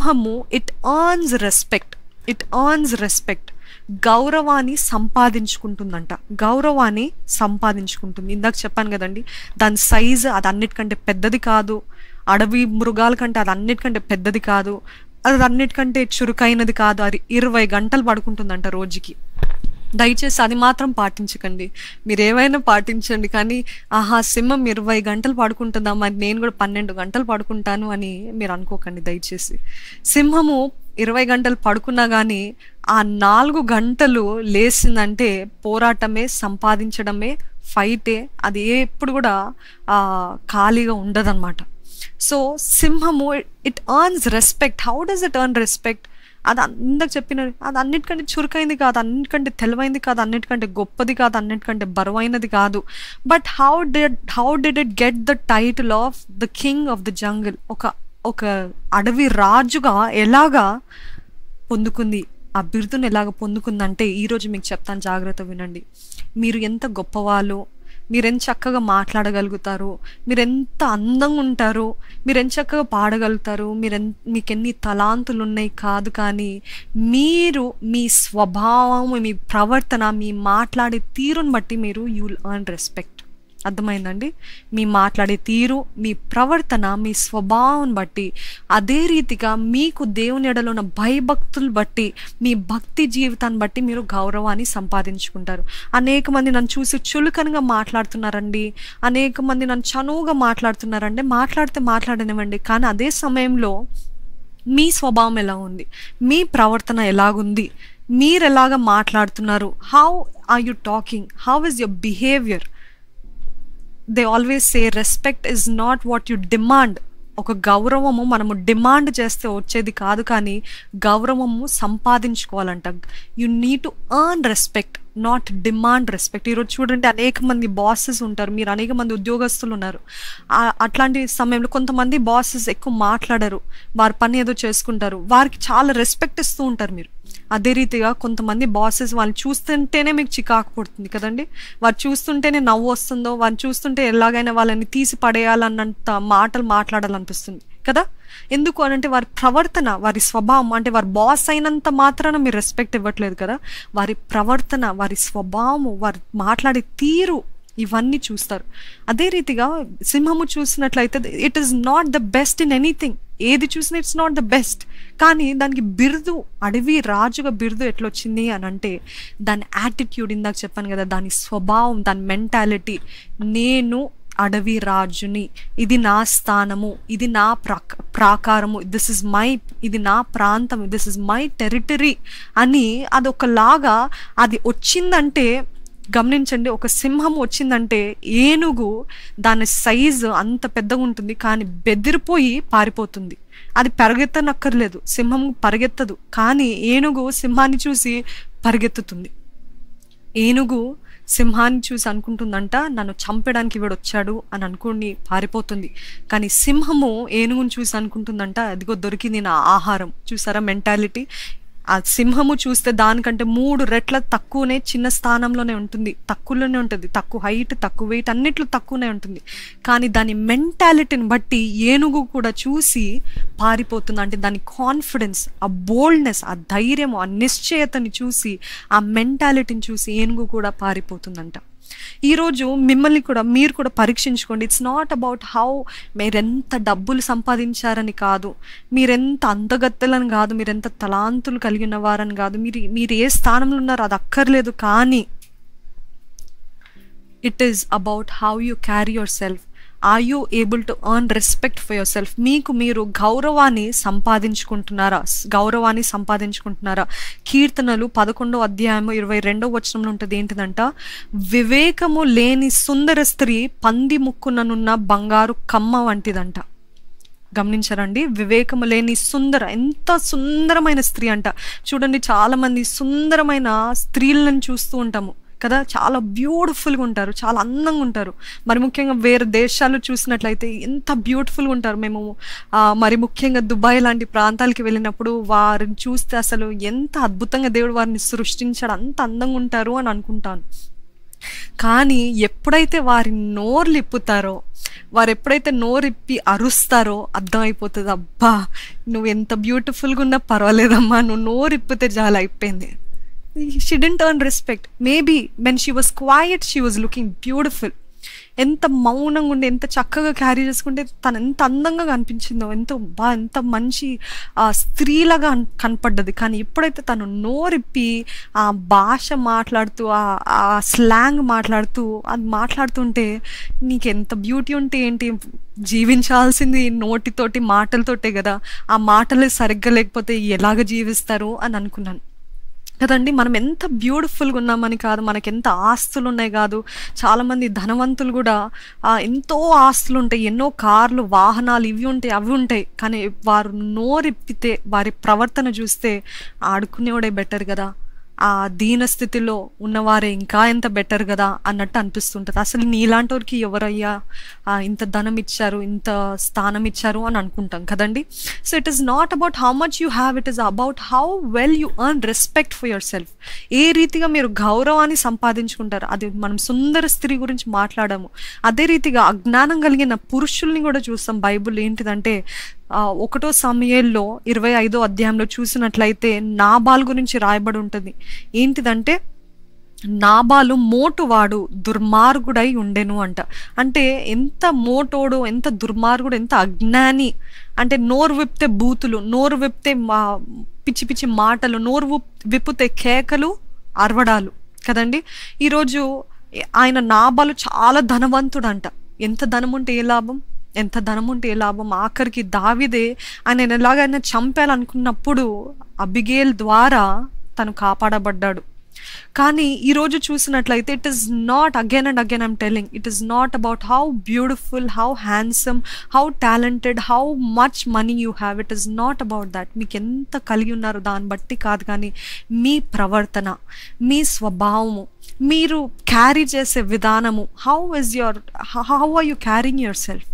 సింహము it earns respect, గౌరవాన్ని సంపాదించుకుంటుందంట, గౌరవాన్ని సంపాదించుకుంటుంది. ఇందాక చెప్పాను కదండి, దాని సైజు అది అన్నిటికంటే పెద్దది కాదు, అడవి మృగాల కంటే అది అన్నిటికంటే పెద్దది కాదు, అది అన్నిటికంటే చురుకైనది కాదు. అది 20 గంటలు పడుకుంటుందంట రోజుకి. దయచేసి అది మాత్రం పాటించకండి. మీరు ఏమైనా పాటించండి, కానీ ఆహా సింహం 20 గంటలు పడుకుంటుందా, మరి నేను కూడా 12 గంటలు పడుకుంటాను అని మీరు అనుకోకండి దయచేసి. సింహము 20 గంటలు పడుకున్నా కానీ ఆ 4 గంటలు లేచిందంటే పోరాటమే, సంపాదించడమే, ఫైటే. అది ఎప్పుడు కూడా ఖాళీగా ఉండదన్నమాట. సో సింహము it earns respect. How does it earn respect? అది ఇందాక చెప్పిన, అది అన్నిటికంటే చురుకైంది కాదు, అన్నిటికంటే తెలివైంది కాదు, అన్నిటికంటే గొప్పది కాదు, అన్నిటికంటే బరువైనది కాదు. But how did it get the title of the king of the jungle? ఒక అడవి రాజుగా ఎలాగా పొందుకుంది, ఆ బిరుదును ఎలాగ పొందుకుందంటే ఈరోజు మీకు చెప్తాను, జాగ్రత్త వినండి. మీరు ఎంత గొప్పవాళ్ళు, మీరెంత చక్కగా మాట్లాడగలుగుతారు, మీరెంత అందంగా ఉంటారు, మీరెంత చక్కగా పాడగలుగుతారు, మీకు ఎన్ని తలాంతులు ఉన్నాయి కాదు, కానీ మీరు మీ స్వభావం, మీ ప్రవర్తన, మీ మాట్లాడే తీరుని బట్టి మీరు యూ విల్ ఎర్న్ రెస్పెక్ట్. అర్థమైందండి? మీ మాట్లాడే తీరు, మీ ప్రవర్తన, మీ స్వభావం బట్టి, అదే రీతిగా మీకు దేవుని ఎడలో ఉన్న భయభక్తులు బట్టి, మీ భక్తి జీవితాన్ని బట్టి మీరు గౌరవాన్ని సంపాదించుకుంటారు. అనేక మంది నన్ను చూసి చులకనగా మాట్లాడుతున్నారండి, అనేక మంది నన్ను చనువుగా మాట్లాడుతున్నారండి. మాట్లాడనివ్వండి, కానీ అదే సమయంలో మీ స్వభావం ఎలా ఉంది, మీ ప్రవర్తన ఎలాగుంది, మీరు ఎలాగ మాట్లాడుతున్నారు, how are you talking, how is your behaviour. They always say respect is not what you demand. ఒక గౌరవము మనము డిమాండ్ చేస్తే వచ్చేది కాదు, కానీ గౌరవము సంపాదించుకోవాలంట. You need to earn respect, not demand respect. ఈరోజు చూడండి, అనేక మంది బాసెస్ ఉంటారు, మీరు అనేక మంది ఉద్యోగస్తులు ఉన్నారు. అట్లాంటి సమయంలో కొంతమంది బాసెస్ ఎక్కువ మాట్లాడరు, వారి పని ఏదో చేసుకుంటారు, వారికి చాలా రెస్పెక్ట్ ఇస్తూ ఉంటారు మీరు. అదే రీతిగా కొంతమంది బాసెస్ వాళ్ళు చూస్తుంటేనే మీకు చికాకు పుడుతుంది కదండి, వారు చూస్తుంటేనే నవ్వు వస్తుందో, వారిని చూస్తుంటే ఎలాగైనా వాళ్ళని తీసి పడేయాలన్నంత మాటలు మాట్లాడాలనిపిస్తుంది కదా. ఎందుకు అనంటే వారి ప్రవర్తన, వారి స్వభావం, అంటే వారి బాస్ అయినంత మాత్రాన మీరు రెస్పెక్ట్ ఇవ్వట్లేదు కదా, వారి ప్రవర్తన, వారి స్వభావము, వారి మాట్లాడే తీరు, ఇవన్నీ చూస్తారు. అదే రీతిగా సింహము చూసినట్లయితే it is not the best in anything. ఏది చూసినా ఇట్స్ నాట్ ద బెస్ట్, కానీ దానికి బిరుదు, అడవి రాజుగా బిరుదు ఎట్లొచ్చింది అని అంటే దాని యాటిట్యూడ్. ఇందాక చెప్పాను కదా, దాని స్వభావం, దాని మెంటాలిటీ. నేను అడవి రాజుని, ఇది నా స్థానము, ఇది నా ప్రాకారము, ఇది నా ప్రాంతం, దిస్ ఇస్ మై టెరిటరీ అని అదొకలాగా అది వచ్చిందంటే గమనించండి. ఒక సింహం వచ్చిందంటే ఏనుగు దాని సైజు అంత పెద్దగా ఉంటుంది, కానీ బెదిరిపోయి పారిపోతుంది. అది పరిగెత్తనక్కర్లేదు, సింహం పరిగెత్తదు, కానీ ఏనుగు సింహాన్ని చూసి పరిగెత్తుతుంది. ఏనుగు సింహాన్ని చూసి అనుకుంటుందంట, నన్ను చంపడానికి వీడు వచ్చాడు అని అనుకుని పారిపోతుంది. కానీ సింహము ఏనుగుని చూసి అనుకుంటుందంట, అదిగో దొరికింది నా ఆహారం. చూసారా మెంటాలిటీ? ఆ సింహము చూస్తే దానికంటే 3 రెట్ల తక్కువనే, చిన్న స్థానంలోనే ఉంటుంది, తక్కువలోనే ఉంటుంది, తక్కువ హైట్, తక్కువ వెయిట్, అన్నిట్లో తక్కువనే ఉంటుంది. కానీ దాని మెంటాలిటీని బట్టి ఏనుగు కూడా చూసి పారిపోతుంది. అంటే దాని కాన్ఫిడెన్స్, ఆ బోల్డ్నెస్, ఆ ధైర్యము, ఆ నిశ్చయతని చూసి, ఆ మెంటాలిటీని చూసి ఏనుగు కూడా పారిపోతుందంట. ఈరోజు మిమ్మల్ని కూడా మీరు కూడా పరీక్షించుకోండి. ఇట్స్ నాట్ అబౌట్ హౌ మీరెంత డబ్బులు సంపాదించారని కాదు, మీరెంత అందగత్తెలని కాదు, మీరెంత తలాంతులు కలిగిన వారని కాదు, మీరు ఏ స్థానంలో ఉన్నారో అది అక్కర్లేదు, కానీ it is about how you carry yourself. Are you able to earn respect for yourself? మీకు మీరు గౌరవాన్ని సంపాదించుకుంటున్నారా? కీర్తనలు 11వ అధ్యాయము 22వ వచనంలో ఉంటుంది, ఏంటిదంట, వివేకము లేని సుందర స్త్రీ పంది ముక్కుననున్న బంగారు కమ్మ వంటిదంట. గమనించారండి? వివేకము లేని ఎంత సుందరమైన స్త్రీ అంట. చూడండి, చాలా మంది సుందరమైన స్త్రీలను చూస్తూ ఉంటాము కదా, చాలా బ్యూటిఫుల్గా ఉంటారు, చాలా అందంగా ఉంటారు. మరి ముఖ్యంగా వేరే దేశాలు చూసినట్లయితే ఎంత బ్యూటిఫుల్గా ఉంటారు. మేము మరి ముఖ్యంగా దుబాయ్ లాంటి ప్రాంతాలకి వెళ్ళినప్పుడు వారిని చూస్తే అసలు ఎంత అద్భుతంగా దేవుడు వారిని సృష్టించాడు, అంత అందంగా ఉంటారు అని అనుకుంటాను. కానీ ఎప్పుడైతే వారి నోర్లు ఇప్పుతారో, వారు ఎప్పుడైతే నోరిప్పి అరుస్తారో అర్థమైపోతుంది, అబ్బా నువ్వు ఎంత బ్యూటిఫుల్గా ఉన్నా పర్వాలేదమ్మా, నువ్వు నోరిప్పితే చాలా అయిపోయింది. She didn't earn respect. Maybe when she was quite she was looking beautiful. ఎంత మౌనంగా ఉండి ఎంత చక్కగా క్యారీ చేసుకుంటే తను ఎంత అందంగా కనిపించిందో, ఎంత మంచి స్త్రీలాగా కనపడ్డది. కానీ ఎప్పుడైతే తను నోరిప్పి ఆ భాష మాట్లాడుతూ ఆ స్లాంగ్ మాట్లాడుతూ అది మాట్లాడుతుంటే, నీకు ఎంత బ్యూటీ ఉంటే ఏంటి, జీవించాల్సింది నోటితోటి మాటలతోటే కదా, ఆ మాటలు సరిగ్గా లేకపోతే ఎలాగ జీవిస్తారు అని అనుకున్నాను కదండి. మనం ఎంత బ్యూటిఫుల్గా ఉన్నామని కాదు, మనకి ఎంత ఆస్తులు ఉన్నాయి కాదు. చాలామంది ధనవంతులు కూడా ఎంతో ఆస్తులు ఉంటాయి, ఎన్నో కార్లు వాహనాలు ఇవి ఉంటాయి అవి ఉంటాయి, కానీ వారు నోరిప్పితే వారి ప్రవర్తన చూస్తే ఆడుకునేవాడే బెటర్ కదా, ఆ దీన స్థితిలో ఉన్నవారే ఇంకా ఎంత బెటర్ కదా అన్నట్టు అనిపిస్తుంటుంది. అసలు నీలాంటి వారికి ఎవరయ్యా ఇంత ధనం ఇచ్చారు, ఇంత స్థానం ఇచ్చారు అని అనుకుంటాం కదండి. So it is not about how much you have, it is about how well you earn respect for yourself. ఏ రీతిగా మీరు గౌరవాన్ని సంపాదించుకుంటారు. అది మనం సుందర స్త్రీ గురించి మాట్లాడాము. అదే రీతిగా అజ్ఞానం కలిగిన పురుషుల్ని కూడా చూస్తాం బైబుల్. ఏంటిదంటే 1 సమూయేలులో 25వ అధ్యాయంలో చూసినట్లయితే నాబాల్ గురించి రాయబడి ఉంటుంది. ఏంటిదంటే నాబాలు మోటువాడు దుర్మార్గుడై ఉండెను అంట. అంటే ఎంత మోటోడు, ఎంత దుర్మార్గుడు, ఎంత అజ్ఞాని అంటే నోరు విప్తే బూతులు, నోరు విప్తే పిచ్చి పిచ్చి మాటలు, నోరు విప్పితే కేకలు అరవడాలు కదండి. ఈరోజు ఆయన నాబాలు చాలా ధనవంతుడంట. ఎంత ధనం ఉంటే ఏ లాభం, ఎంత ధనం ఉంటే ఏ లాభం. ఆఖరికి దావీదే ఆయన ఎలాగైనా చంపాలనుకున్నప్పుడు అబిగేల్ ద్వారా తను కాపాడబడ్డాడు. కానీ ఈరోజు చూసినట్లయితే it is not, again and again I'm telling, it is not about how beautiful, how handsome, how talented, how much money you have. It is not about that. మీకు ఎంత కలిగి ఉన్నారో దాన్ని బట్టి కాదు, కానీ మీ ప్రవర్తన, మీ స్వభావము, మీరు క్యారీ చేసే విధానము, how are you carrying yourself,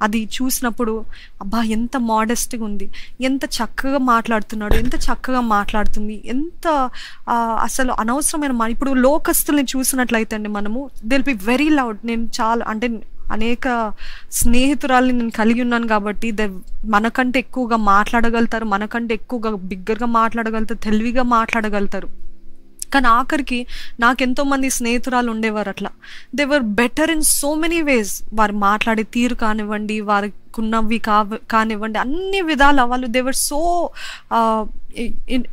అది చూసినప్పుడు అబ్బా ఎంత మోడెస్ట్గా ఉంది, ఎంత చక్కగా మాట్లాడుతున్నాడు, ఎంత చక్కగా మాట్లాడుతుంది, ఎంత అసలు అనవసరమైన ఇప్పుడు లోకస్తుల్ని చూసినట్లయితే అండి మనము దిల్ బి వెరీ లౌడ్. నేను చాలా అంటే అనేక స్నేహితురాల్ని నేను కలిగి ఉన్నాను కాబట్టి మనకంటే ఎక్కువగా మాట్లాడగలుగుతారు, మనకంటే ఎక్కువగా బిగ్గరగా మాట్లాడగలుగుతారు, తెలివిగా మాట్లాడగలుగుతారు. కానీ ఆఖరికి నాకెంతో మంది స్నేహితురాలు ఉండేవారు అట్లా. They were better in so many ways. వారు మాట్లాడే తీరు కానివ్వండి, వారికి ఉన్నవి కానివ్వండి, అన్ని విధాల వాళ్ళు they were so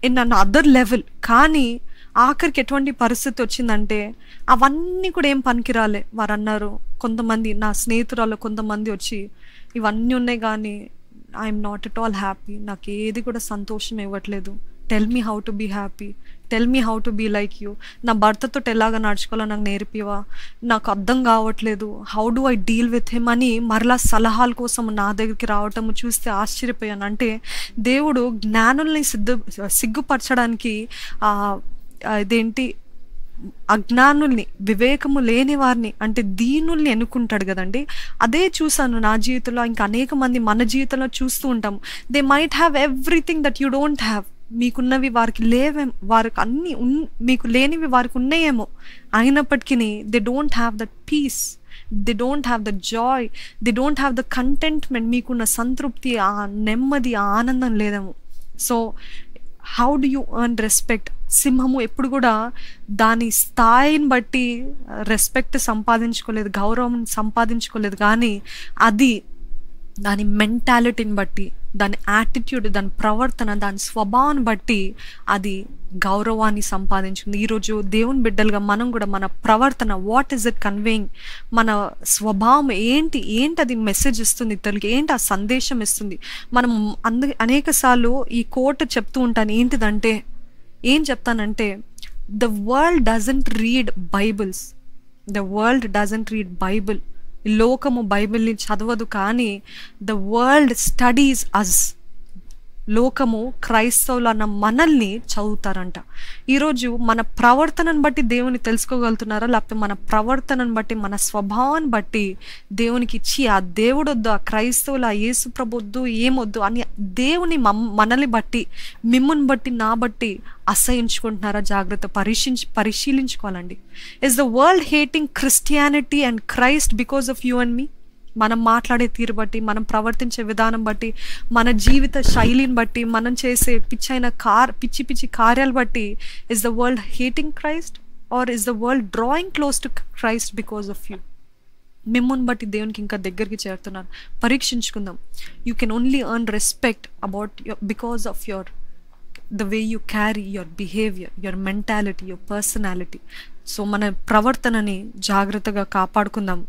in an other level. కానీ ఆఖరికి ఎటువంటి పరిస్థితి వచ్చిందంటే అవన్నీ కూడా ఏం పనికిరాలే. వారు అన్నారు, కొంతమంది నా స్నేహితురాలు కొంతమంది వచ్చి, ఇవన్నీ ఉన్నాయి కానీ I'm not at all happy, నాకు ఏది కూడా సంతోషం ఇవ్వట్లేదు, tell me how to be happy, tell me how to be like you, నా భర్తతో ఎలాగా నడుచుకోవాలో నాకు నేర్పివా, నాకు అర్థం కావట్లేదు, how do I deal with him అని మరలా సలహాల కోసం నా దగ్గరికి రావటం చూస్తే ఆశ్చర్యపోయాను. అంటే దేవుడు జ్ఞానుల్ని సిగ్గుపరచడానికి ఇదేంటి అజ్ఞానుల్ని, వివేకము లేని వారిని, అంటే దీనుల్ని ఎన్నుకుంటాడు కదండి. అదే చూసాను నా జీవితంలో, ఇంకా అనేక మంది మన జీవితంలో చూస్తూ ఉంటాము. They might have everything that you don't have. మీకున్నవి వారికి లేవేమో, వారికి అన్ని మీకు లేనివి వారికి ఉన్నాయేమో, అయినప్పటికీ they don't have that peace, they don't have the joy, they don't have the contentment. మీకున్న సంతృప్తి, ఆ నెమ్మది, ఆ ఆనందం లేదేమో. So how do you earn respect? సింహము ఎప్పుడు కూడా దాని స్థాయిని బట్టి రెస్పెక్ట్ సంపాదించుకోలేదు, గౌరవం సంపాదించుకోలేదు, కానీ అది దాని మెంటాలిటీని బట్టి, దాని యాటిట్యూడ్, దాని ప్రవర్తన, దాని స్వభావాన్ని బట్టి అది గౌరవాన్ని సంపాదించుకుంది. ఈరోజు దేవుని బిడ్డలుగా మనం కూడా మన ప్రవర్తన, వాట్ ఈజ్ ఇట్ కన్వేయింగ్, మన స్వభావం ఏంటి అది మెసేజ్ ఇస్తుంది ఇతరులకి, ఏంటి ఆ సందేశం ఇస్తుంది. మనం అనేక సార్లు ఈ కోట్ చెప్తూ ఉంటాను. ఏంటిదంటే ఏం చెప్తానంటే, the world doesn't read Bibles, the world doesn't read Bible. లోకము బైబిల్ని చదవదు, కానీ ద వరల్డ్ స్టడీస్ అస్. లోకము క్రైస్తవులు అన్న మనల్ని చదువుతారంట. ఈరోజు మన ప్రవర్తనను బట్టి దేవుని తెలుసుకోగలుగుతున్నారా, లేకపోతే మన ప్రవర్తనను బట్టి మన స్వభావాన్ని బట్టి దేవునికి ఇచ్చి ఆ దేవుడొద్దు, ఆ క్రైస్తవులు, ఆ యేసు ప్రభొద్దు, ఏమొద్దు అని దేవుని మనల్ని బట్టి, మిమ్ముని బట్టి, నా బట్టి అసహించుకుంటున్నారా? జాగ్రత్త పరిశీలించుకోవాలండి. Is the world hating Christianity and Christ because of you and me? మనం మాట్లాడే తీరు బట్టి, మనం ప్రవర్తించే విధానం బట్టి, మన జీవిత శైలిని బట్టి, మనం చేసే పిచ్చి పిచ్చి కార్యాలు బట్టి is the world hating Christ or is the world drawing close to Christ because of you? మిమ్మల్ని బట్టి దేవునికి ఇంకా దగ్గరికి చేరుతున్నారు. పరీక్షించుకుందాం. You can only earn respect about because of the way you carry your behavior, your mentality, your personality. So మన ప్రవర్తనని జాగ్రత్తగా కాపాడుకుందాం.